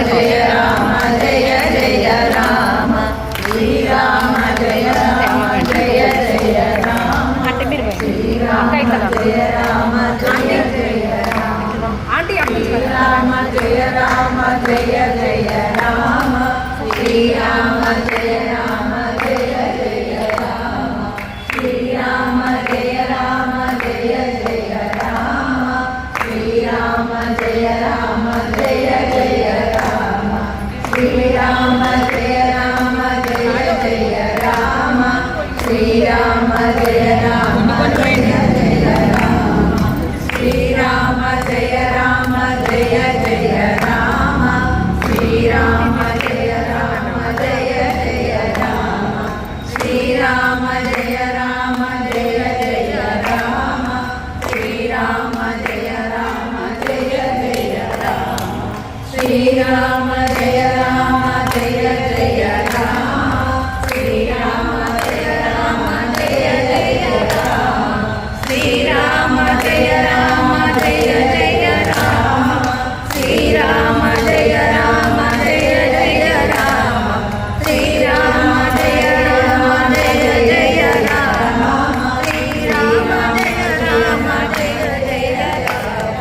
జయ రామ జయ జయ రామ శ్రీరామ జయ రామ జయ జయ రామ అంటే మీరు శ్రీరామ జయ రామ జయ జయ రామ ఆంటీ శ్రీరామ జయ రామ జయ జయ రామ శ్రీరామ జయ రామ జయ జయ రామ శ్రీరామ జయ రామ జయ జయ రామ శ్రీరామ జయ రామ జయ జయ రామ శ్రీరామ జయ రామ జయ జయ రామ శ్రీరామ జయ రామ జయ జయ రామ శ్రీరామ జయ రామ జయ జయ రామ శ్రీరామ జయ రామ జయ జయ రామ శ్రీరామ జయ రామ జయ జయ రామ శ్రీరామ జయ రామ జయ జయ రామ శ్రీరామ జయ రామ జయ జయ రామ శ్రీరామ జయ రామ జయ జయ రామ శ్రీరామ జయ రామ జయ జయ రామ శ్రీరామ జయ రామ జయ జయ రామ శ్రీరామ జయ రామ జయ జయ రామ శ్రీరామ జయ రామ జయ జయ రామ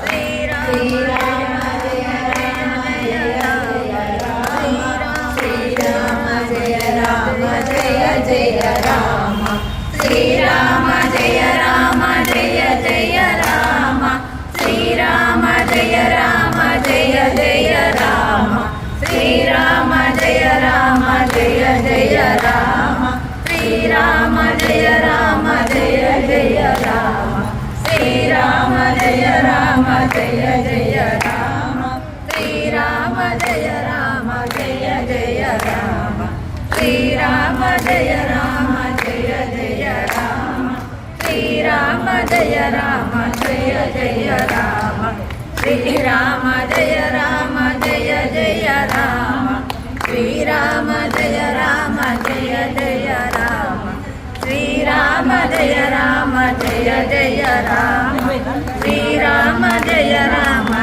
శ్రీరామ జయ రామ జయ శ్రీరామ జయ రామ జయ జయ రామ శ్రీరామ జయ రామ జయ జయ రామ శ్రీరామ జయ రామ జయ జయ రామ శ్రీరామ జయ రామ జయ జయ రామ శ్రీరామ జయ రామ జయ జయ రామ శ్రీరామ జయ రామ జయ జయ రామ శ్రీరామ జయ రామ జయ జయ రామ శ్రీరామ జయ రామ జయ జయ రామ శ్రీరామ జయ రామ జయ జయ రామ శ్రీరామ జయ రామ జయ జయ రామ శ్రీరామ జయ రామ జయ జయ రామ శ్రీరామ జయ రామ జయ జయ రామ శ్రీరామ జయ రామ